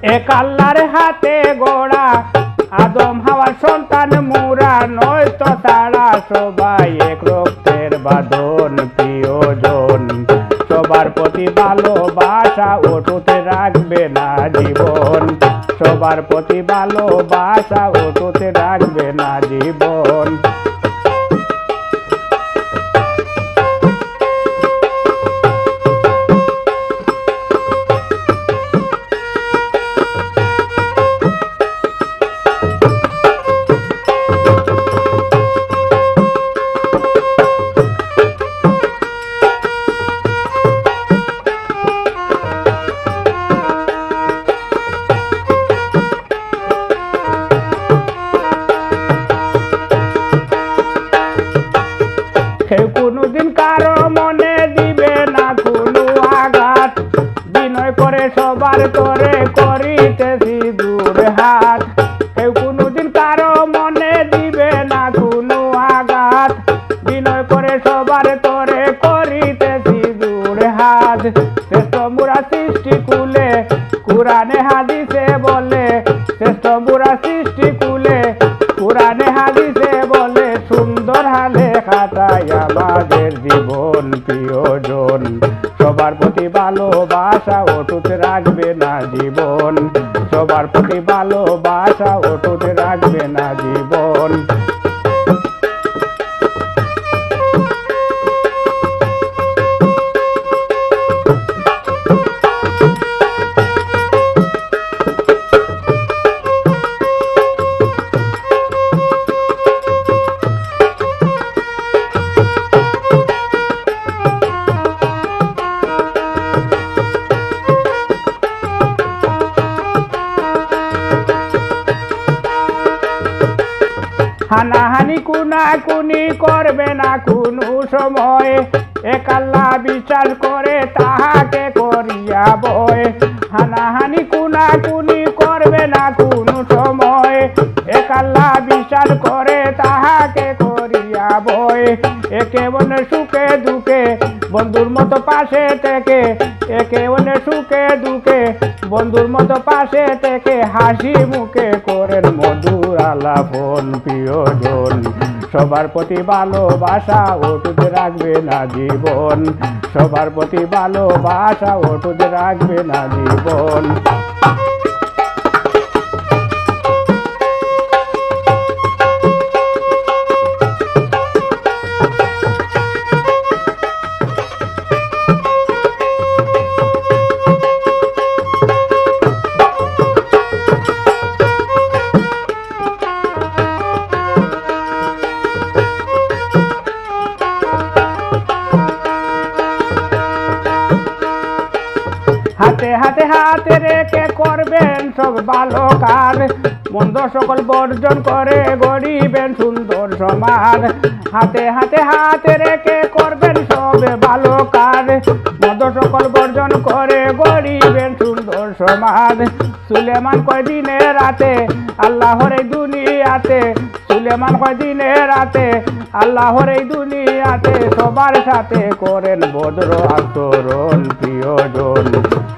এক আল্লাহর হাতে গড়া আদম হাওয়ার সন্তান মুরা, নয়তো তারা সবাই এক রক্তের বাঁধন প্রিয়জন। সবার প্রতি ভালোবাসা অটুট রাখবে না জীবন, সবার প্রতি ভালোবাসা অটুট রাখবে না জীবন। কেউ কোনোদিন কারো মনে দিবে না কোনো আঘাত, বিনয় করে সবার তরে করিতেছি দূর হাত। কেউ কোনোদিন কারো মনে দিবে না কোনো আঘাত, বিনয় করে সবার তরে করিতেছি দূর হাত। শ্রেষ্ঠ মুরা সৃষ্টি কুলে কুরআনে হাদিসে বলে, শ্রেষ্ঠ মুরা সৃষ্টি কুলে কুরআনে হাদিসে বলে, সুন্দর হালে কাটাই আমাদের জীবন প্রিয়জন। সবার প্রতি ভালোবাসা অটুট রাখবে না জীবন, সবার প্রতি ভালোবাসা অটুট রাখবে না জীবন। হানাহানি কুনাকুনি করবে না কোনো সময়, এক আল্লাহ বিচার করে তাহাকে করিয়া বয়। হানাহানি কুনাকুনি করবে না কোনো সময়, এক আল্লাহ বিচার করে তাহাকে করিয়া বয়। একে বনে সুখে দুঃখে বন্ধুর মতো পাশে থেকে, একে বনে সুখে দুঃখে বন্ধুর মতো পাশে থেকে, হাসি মুখে করেন মধুর আলাপন প্রিয়জন। সবার প্রতি ভালোবাসা অটুট রাখবে না জীবন, সবার প্রতি ভালোবাসা অটুট রাখবে না জীবন। হাতে হাতে হাতে রেখে করবেন সব ভালো কাজ, মন্দ সকল বর্জন করে গড়িবেন সুন্দর সমাজ। হাতে হাতে হাতে রেখে করবেন সব ভালো কাজ, মন্দ সকল বর্জন করে গড়িবেন সুন্দর সমাজ। সুলেমান কয় দিনে রাতে আল্লাহর এই দুনিয়াতে, সুলেমান কয় দিনে রাতে আল্লাহর এই দুনিয়াতে, সবার সাথে করেন ভদ্র আচরণ প্রিয়জন।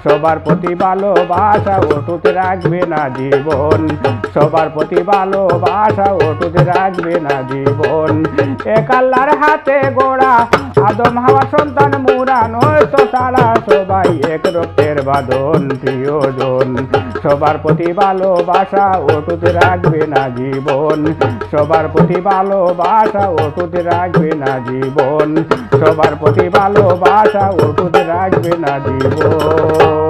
সবার প্রতি ভালোবাসা অটুট রাখবে না জীবন, সবার প্রতি ভালোবাসা অটুট রাখবে না জীবন। এক আল্লাহর হাতে গড়া আদম হাওয়া সন্তান মুরা, নয়তো তারা সবাই এক রক্তের বাঁধন প্রিয়জন। সবার প্রতি ভালোবাসা অটুট রাখবে না জীবন, সবার প্রতি ভালোবাসা অটুট রাখবে না জীবন, সবার প্রতি ভালোবাসা অটুট রাখবে না জীবন।